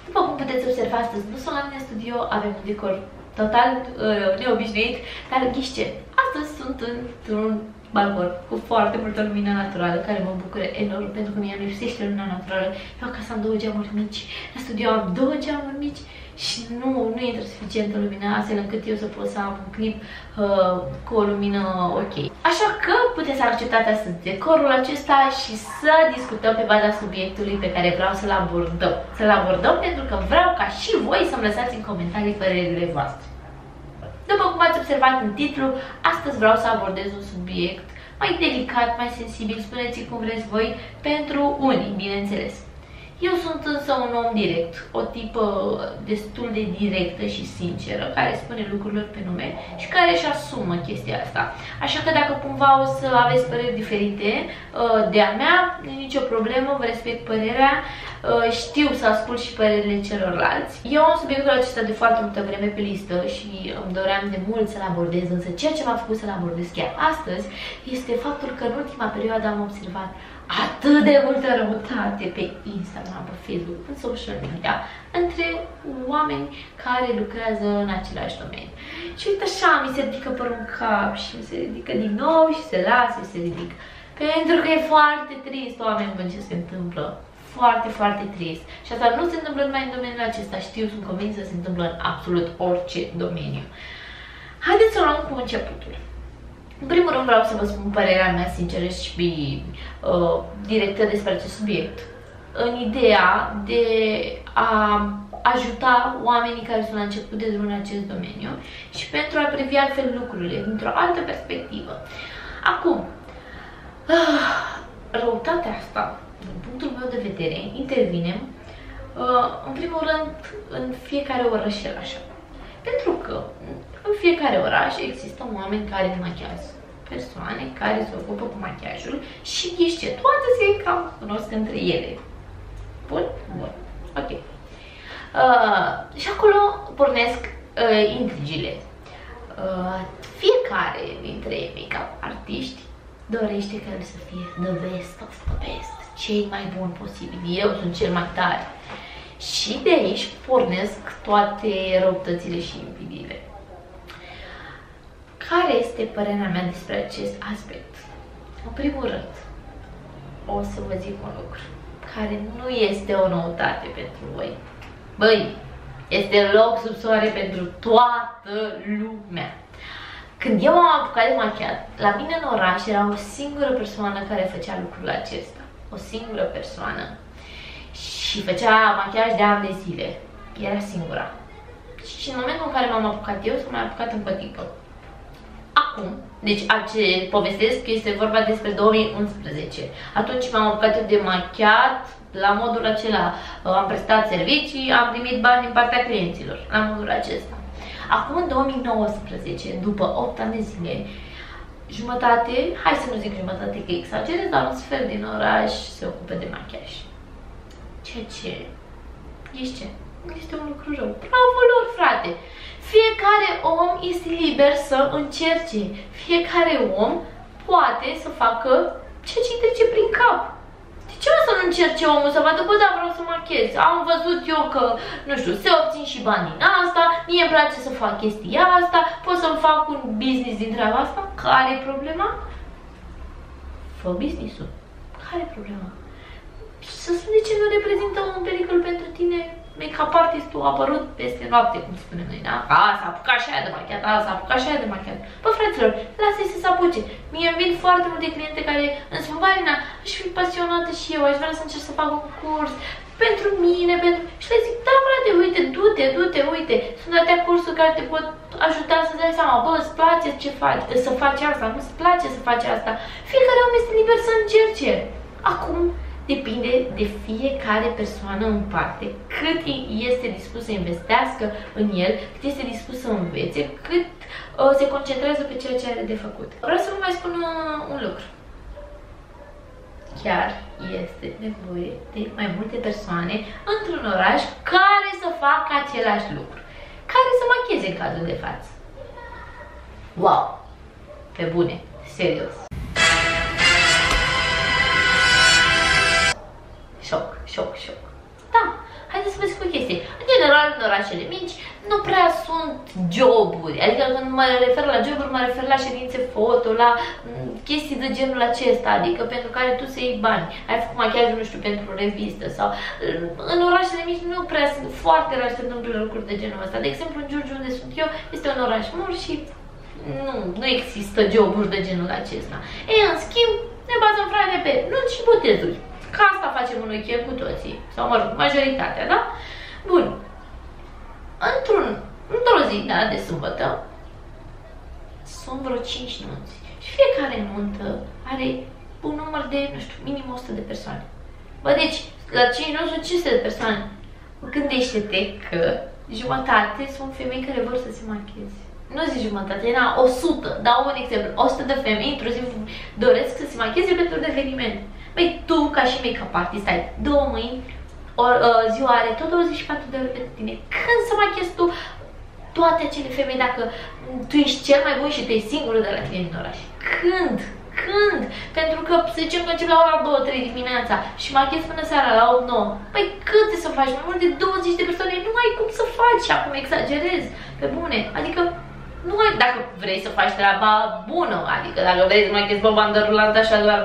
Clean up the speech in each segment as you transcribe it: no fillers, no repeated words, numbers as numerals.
După cum puteți observa, astăzi nu sunt la mine în studio, avem un decor total neobișnuit, dar ghiși ce? Astăzi sunt într-un balcon cu foarte multă lumină naturală, care mă bucură enorm, pentru că mie nu lipsește lumina naturală. Eu acasă am 2 geamuri mici, la studio am 2 geamuri mici și nu intră suficientă lumină, astfel încât eu să pot să am un clip cu o lumină ok. Așa că puteți să acceptați astăzi decorul acesta și să discutăm pe baza subiectului pe care vreau să-l abordăm. Să-l abordăm pentru că vreau ca și voi să-mi lăsați în comentarii părerile voastre. După cum ați observat în titlu, astăzi vreau să abordez un subiect mai delicat, mai sensibil, spuneți cum vreți voi, pentru unii, bineînțeles. Eu sunt însă un om direct, o tipă destul de directă și sinceră, care spune lucrurilor pe nume și care își asumă chestia asta. Așa că dacă cumva o să aveți păreri diferite de-a mea, nicio problemă, vă respect părerea, știu să ascult și părerile celorlalți. Eu am subiectul acesta de foarte multă vreme pe listă și îmi doream de mult să-l abordez, însă ceea ce m-a făcut să-l abordez chiar astăzi este faptul că în ultima perioadă am observat atât de multă răutate pe Instagram, pe Facebook, în social media, între oameni care lucrează în același domeniu. Și uite așa, mi se ridică părul în cap și mi se ridică din nou și se lasă, se ridică. Pentru că e foarte trist, oameni buni, ce se întâmplă. Foarte, foarte trist. Și asta nu se întâmplă numai în domeniul acesta, știu, sunt convinsă că se întâmplă în absolut orice domeniu. Haideți să luăm cu începutul. În primul rând vreau să vă spun părerea mea sinceră și directă despre acest subiect, în ideea de a ajuta oamenii care sunt la început de drum în acest domeniu și pentru a privi altfel lucrurile, dintr-o altă perspectivă. Acum, răutatea asta, din punctul meu de vedere, intervine în primul rând în fiecare orășel așa. Pentru că în fiecare oraș există oameni care machiază, persoane care se ocupă cu machiajul și ghiși ce, toate se cam cunosc între ele. Bun? Bun. Ok. Și acolo pornesc intrigile. Fiecare dintre make-up artiști dorește ca el să fie the best of the best, cei mai buni posibil. Eu sunt cel mai tare. Și de aici pornesc toate răutățile și invidiile. Care este părerea mea despre acest aspect? În primul rând, o să vă zic un lucru care nu este o noutate pentru voi. Băi, este loc sub soare pentru toată lumea. Când eu am apucat de machiat, la mine în oraș era o singură persoană care făcea lucrul acesta. O singură persoană. Și făcea machiaj de ani de zile. Era singura. Și în momentul în care m-am apucat eu, s-a mai apucat încă o tipă. Acum, deci ce povestesc este vorba despre 2011. Atunci m-am apucat eu de machiat la modul acela. Am prestat servicii, am primit bani din partea clienților, la modul acesta. Acum, în 2019, după 8 ani de zile, jumătate, hai să nu zic jumătate că exagerez, dar un sfert din oraș se ocupă de machiaj. Ceea ce, ești ce? Este un lucru rău. Bravo lor, frate! Fiecare om este liber să încerce. Fiecare om poate să facă ceea ce îi trece prin cap. De ce o să nu încerce omul să vadă, bă, da, vreau să machez. Am văzut eu că, nu știu, se obțin și bani din asta, mie îmi place să fac chestia asta, pot să-mi fac un business din treaba asta. Care e problema? Fă business-ul. Care e problema? Să spun de ce nu reprezintă un pericol pentru tine. Make-up artistul a apărut peste noapte, cum spunem noi, da? A, s-a apucat și aia de machiat, a, s-a apucat și aia de machiat. Bă, fraților, lasă-i să se apuce. Mie îmi vin foarte multe cliente care îmi spun, Marina, aș fi pasionată și eu, aș vrea să încerc să fac un curs pentru mine, pentru... Și le zic, da, frate, uite, du-te, uite, sunt atâtea cursuri care te pot ajuta să-ți dai seama, bă, îți place ce faci, să faci asta, nu-ți place să faci asta. Fiecare om este liber să încerce. Acum, depinde de fiecare persoană în parte, cât este dispus să investească în el, cât este dispus să învețe, cât se concentrează pe ceea ce are de făcut. Vreau să vă mai spun un lucru. Chiar este nevoie de mai multe persoane într-un oraș care să facă același lucru, care să macheze în cazul de față. Wow! Pe bune, serios. Șoc. Da, haideți să vă zic o chestie. orașele mici nu prea sunt joburi, adică când mă refer la joburi, mă refer la ședințe foto, la chestii de genul acesta, adică pentru care tu să iei bani. Ai făcut machiajul, nu știu, pentru o revistă sau... În orașele mici nu prea sunt, foarte rar se întâmplă lucruri de genul ăsta. De exemplu, în Giurgiu, unde sunt eu, este un oraș mare și nu există joburi de genul acesta. Ei, în schimb, ne bazăm, frate, pe nunți și botezuri. Ca asta facem în weekend cu toții. Sau, mă rog, majoritatea, da? Bun. Într-o zi, da, de sâmbătă, sunt vreo 5 nunți. Și fiecare nuntă are un număr de, nu știu, minim 100 de persoane. Bă, deci, la 5 nunți sunt 500 de persoane. Gândește-te că jumătate sunt femei care vor să se machieze. Nu zic jumătate, era 100, dau un exemplu, 100 de femei, inclusiv doresc să se machieze pentru un eveniment. Băi, tu, ca și make-up artist, ai 2 mâini, ziua are tot 24 de ore pentru tine. Când să machiezi tu toate acele femei dacă tu ești cel mai bun și tu ești singurul de la tine din oraș? Când? Când? Pentru că, să zicem că încep la ora 2-3 dimineața și machiezi până seara la 8-9. Păi câte să faci? Mai mult de 20 de persoane nu ai cum să faci, acum exagerezi, pe bune. Adică nu ai, dacă vrei să faci treaba bună, adică dacă vrei să machiezi o bandă rulantă așa doar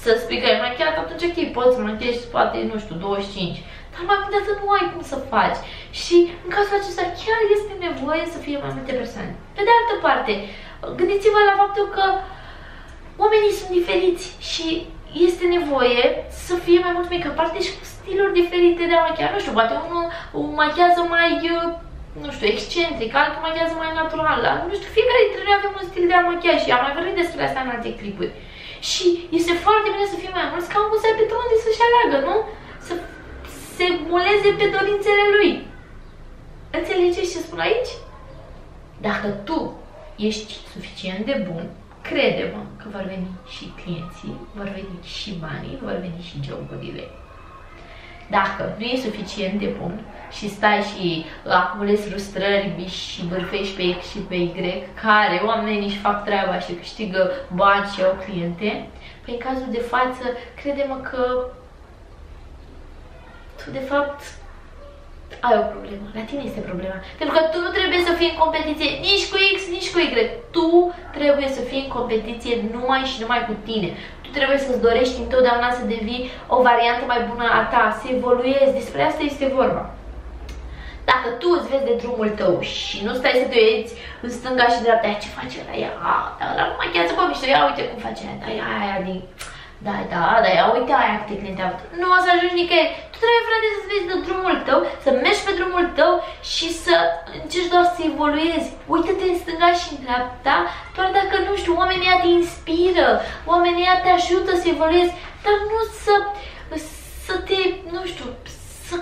să spui că ai machiat, atunci ok, poți să machiezi poate, nu știu, 25. Dar mai mult de atât nu ai cum să faci. Și în cazul acesta chiar este nevoie să fie mai multe persoane. Pe de altă parte, gândiți-vă la faptul că oamenii sunt diferiți și este nevoie să fie mai mult make-up artist și cu stiluri diferite de a machia. Nu știu, poate unul machează mai, nu știu, excentric, altul machează mai natural. Nu știu, fiecare dintre noi avem un stil de a machia și am mai vorbit despre asta în alte clipuri. Și este foarte bine să fie mai mulți ca omul să aibă pe unde să-și aleagă, nu? Să se muleze pe dorințele lui. Înțelegeți ce spun aici? Dacă tu ești suficient de bun, crede-mă că vor veni și clienții, vor veni și banii, vor veni și joburile. Dacă nu e suficient de bun și stai și acumulezi frustrări și bârfești pe X și pe Y, care oamenii își fac treaba și câștigă bani și au cliente, păi în cazul de față, crede-mă că tu de fapt ai o problemă, la tine este problema. Pentru că tu nu trebuie să fii în competiție nici cu X, nici cu Y. Tu trebuie să fii în competiție numai și numai cu tine. Tu trebuie să-ți dorești întotdeauna să devii o variantă mai bună a ta, să evoluezi. Despre asta este vorba. Dacă tu îți vezi de drumul tău și nu stai să te uiți în stânga și dreapta, ce face ăla? Ia, ăla nu machează pe mișto, ia uite cum face aia din... Da, ia uite aia câte cliente au. Nu o să ajungi nicăieri. Tu trebuie, frate, să-ți vezi de drumul tău, să mergi pe drumul tău și să încerci doar să evoluezi. Uită-te în stânga și în dreapta, doar dacă, nu știu, oamenii ăia te inspiră, oamenii ăia te ajută să evoluezi, dar nu să te, nu știu, să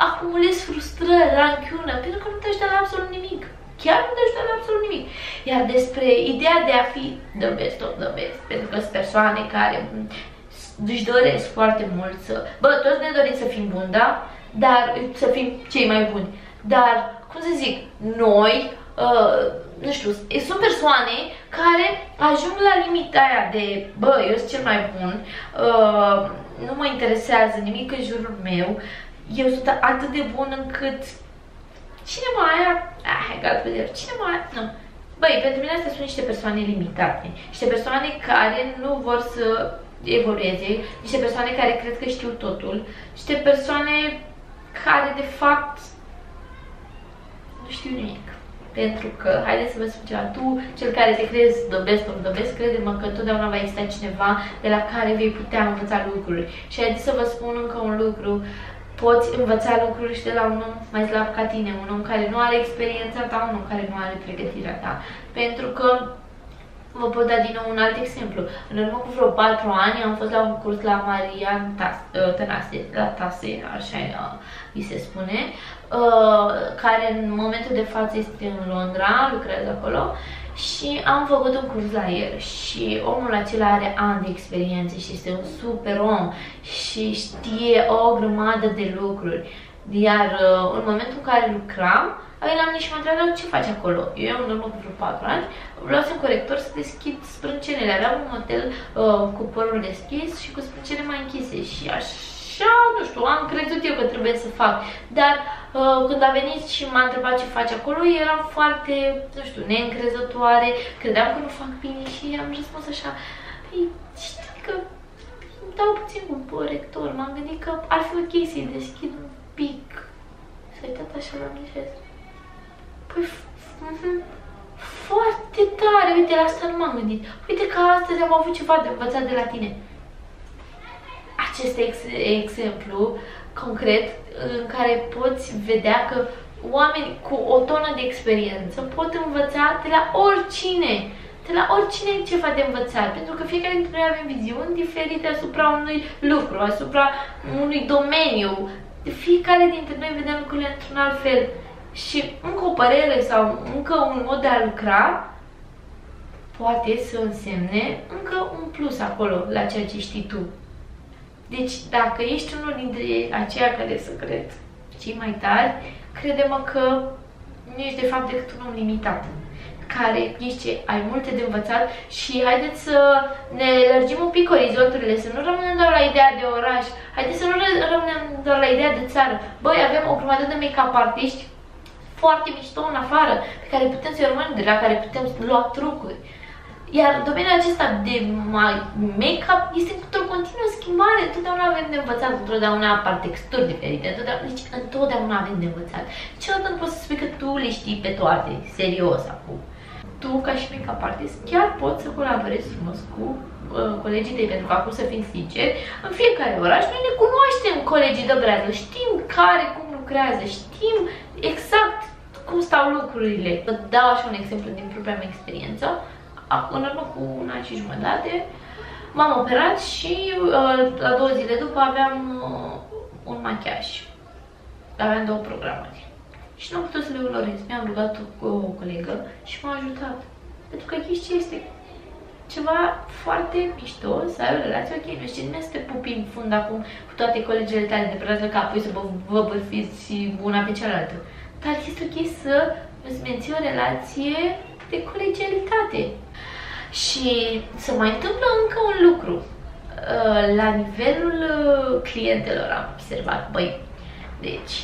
acumulezi frustrări, ranchiună, pentru că nu te ajută la absolut nimic. Chiar nu te ajută la absolut nimic. Iar despre ideea de a fi the best of the best, pentru că sunt persoane care își doresc foarte mult să... Bă, toți ne dorim să fim buni, da? Dar să fim cei mai buni. Dar, cum să zic, noi, nu știu, sunt persoane care ajung la limita aia de, bă, eu sunt cel mai bun, nu mă interesează nimic în jurul meu, eu sunt atât de bun încât cine mai aia? Cine mai aia? Nu. Băi, pentru mine astea sunt niște persoane limitate. Niște persoane care nu vor să evolueze, niște persoane care cred că știu totul, niște persoane care de fapt nu știu nimic. Pentru că, haideți să vă spun ceva, tu, cel care te crezi the best of the best, crede-mă că întotdeauna va exista cineva de la care vei putea învăța lucruri. Și haideți să vă spun încă un lucru, poți învăța lucruri și de la un om mai slab ca tine, un om care nu are experiența ta, un om care nu are pregătirea ta. Pentru că vă pot da din nou un alt exemplu. În urmă cu vreo 4 ani am fost la un curs la Marian Tănase, la Tase, așa îi se spune, care în momentul de față este în Londra, lucrează acolo și am făcut un curs la el și omul acela are ani de experiență și este un super om și știe o grămadă de lucruri. Iar în momentul în care lucram, el am nici mă întrebat ce faci acolo. Eu, în urmă cu vreo 4 ani, luasem corector să deschid sprâncenele. Aveam un model cu părul deschis și cu sprâncene mai închise și așa, nu știu, am crezut eu că trebuie să fac. Dar când a venit și m-a întrebat ce face acolo, eram foarte, nu știu, neîncrezătoare, credeam că nu fac bine și am răspuns așa, păi, știi că îmi dau puțin cu corector, m-am gândit că ar fi ok să-i deschid un pic. S-a uitat așa la mine și a zis, păi, foarte tare, uite, la asta nu m-am gândit. Uite că astăzi am avut ceva de învățat de la tine. Acest exemplu concret în care poți vedea că oameni cu o tonă de experiență pot învăța de la oricine. De la oricine e ceva de învățat, pentru că fiecare dintre noi avem viziuni diferite asupra unui lucru, asupra unui domeniu. Fiecare dintre noi vedem lucrurile într-un alt fel. Și încă o părere sau încă un mod de a lucra poate să însemne încă un plus acolo la ceea ce știi tu. Deci, dacă ești unul dintre aceia care să cred cei mai tari, crede-mă că nu ești de fapt decât un om limitat, care ești, ai multe de învățat și haideți să ne lărgim un pic orizonturile, să nu rămânem doar la ideea de oraș, haideți să nu rămânem doar la ideea de țară. Băi, avem o grămadă de make-up artiști foarte mișto în afară, pe care putem să-i urmărim, de la care putem lua trucuri. Iar domeniul acesta de make-up este într-o continuă schimbare, întotdeauna avem de învățat, întotdeauna apar texturi diferite, întotdeauna avem de învățat. Niciodată nu poți să spui că tu le știi pe toate, serios acum. Tu, ca și make-up artist, chiar poți să colaborezi frumos cu colegii tăi, pentru că acum, să fim sinceri, în fiecare oraș noi ne cunoaștem colegii de brează, știm care cum lucrează, știm exact cum stau lucrurile. Vă dau așa un exemplu din propria mea experiență. În urmă cu un an și jumătate m-am operat și la 2 zile după aveam un machiaj. Aveam 2 programări. Și nu am putut să le urmăresc. Mi-am rugat cu o colegă și m-a ajutat. Pentru că chestia este ceva foarte mișto, să ai o relație ok. Nu știu, nimeni să te pupi în fund acum cu toate colegele tale de brează, ca apoi să vă bârfiți și una pe cealaltă. Dar este ok să îți menții o relație de colegialitate. Și se mai întâmplă încă un lucru. La nivelul clientelor am observat, băi, deci,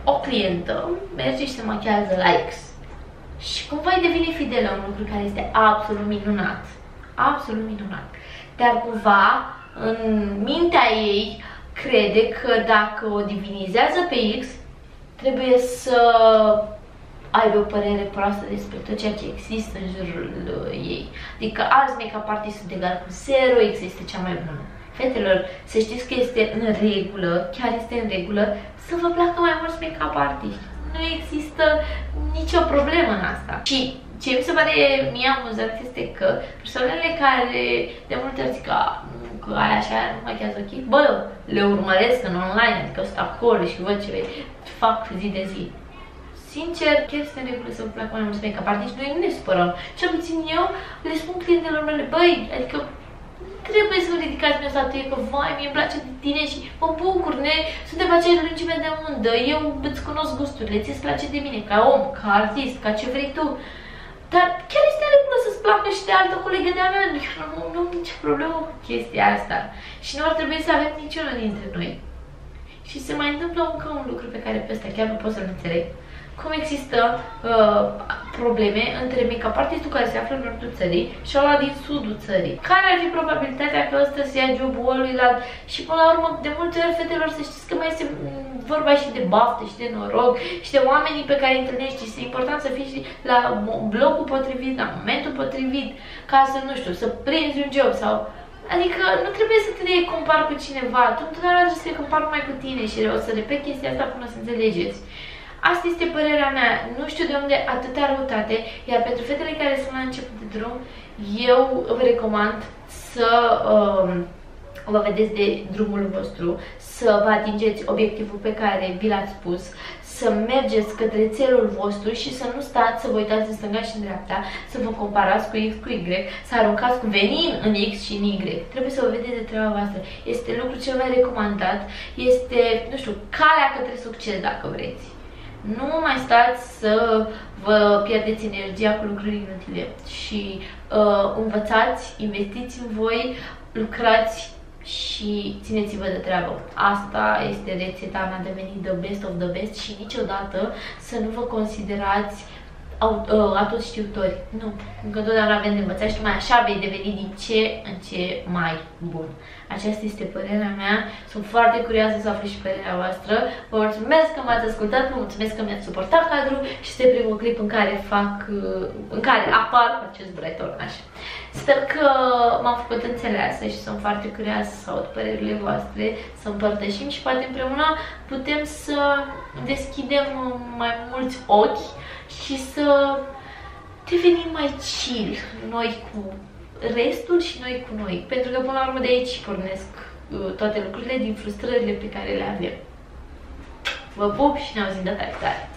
o clientă merge și se machează la X și cumva îi devine fidelă, un lucru care este absolut minunat. Absolut minunat. Dar cumva, în mintea ei, crede că dacă o divinizează pe X, trebuie să aibă o părere proastă despre tot ceea ce există în jurul ei. Adică alți make-up artiști sunt egal cu zero, X este cea mai bună. Fetelor, să știți că este în regulă, chiar este în regulă, să vă placă mai mulți make-up artiști. Nu există nicio problemă în asta. Și ce mi se pare mie amuzant este că persoanele care de multe ori zic că aia așa nu machează ok, bă, le urmăresc în online, adică stau acolo și văd ce fac zi de zi. Sincer, chiar este în regulă să vă placă mai mulți make-up artiști, noi nu ne supărăm. Cel puțin eu le spun clientelor mele, băi, adică trebuie să vă ridicați mie o statuie, că vai, mie îmi place de tine și mă bucur, suntem aceeași lungime de undă, eu îți cunosc gusturile, ți-ți place de mine, ca om, ca artist, ca ce vrei tu. Dar chiar este în regulă să-ți placă și de altă colegă de-a mea, nu am nicio problemă cu chestia asta. Și nu ar trebui să avem niciunul dintre noi. Și se mai întâmplă încă un lucru pe care pe ăsta chiar nu pot să-l înțeleg. Cum există probleme între make-up artistul care se află în nordul țării și ăla din sudul țării. Care ar fi probabilitatea că ăsta să ia jobul ăluilalt? Și până la urmă, de multe ori, fetelor, să știți că mai este vorba și de baftă, și de noroc, și de oamenii pe care îi întâlnești. Este important să fii și la blocul potrivit, la momentul potrivit, ca să, nu știu, să prinzi un job sau... Adică nu trebuie să te compari cu cineva, tu întotdeauna trebuie să te compari numai cu tine și o să repet chestia asta până să înțelegeți. Asta este părerea mea, nu știu de unde atâta răutate, iar pentru fetele care sunt la început de drum, eu vă recomand să vă vedeți de drumul vostru, să vă atingeți obiectivul pe care vi l-ați spus, să mergeți către țelul vostru și să nu stați să vă uitați în stânga și în dreapta, să vă comparați cu X, cu Y, să aruncați cu venin în X și în Y. Trebuie să vă vedeți de treaba voastră. Este lucrul cel mai recomandat, este, nu știu, calea către succes, dacă vreți. Nu mai stați să vă pierdeți energia cu lucruri inutile și învățați, investiți în voi, lucrați și țineți-vă de treabă. Asta este rețeta în a deveni the best of the best și niciodată să nu vă considerați atotștiutori. Nu. Încă întotdeauna avem de învățat și mai așa vei deveni din ce în ce mai bun. Aceasta este părerea mea. Sunt foarte curioasă să aflu și părerea voastră. Vă mulțumesc că m-ați ascultat, vă mulțumesc că mi-ați suportat cadrul și este primul clip în care apar cu acest bretornaș. Sper că m-am făcut înțeleasă și sunt foarte curioasă să aud părerile voastre, să împărtășim și poate împreună putem să deschidem mai mulți ochi și să devenim mai chill, noi cu restul și noi cu noi. Pentru că până la urmă de aici pornesc toate lucrurile, din frustrările pe care le avem. Vă pup și ne auzim data viitoare!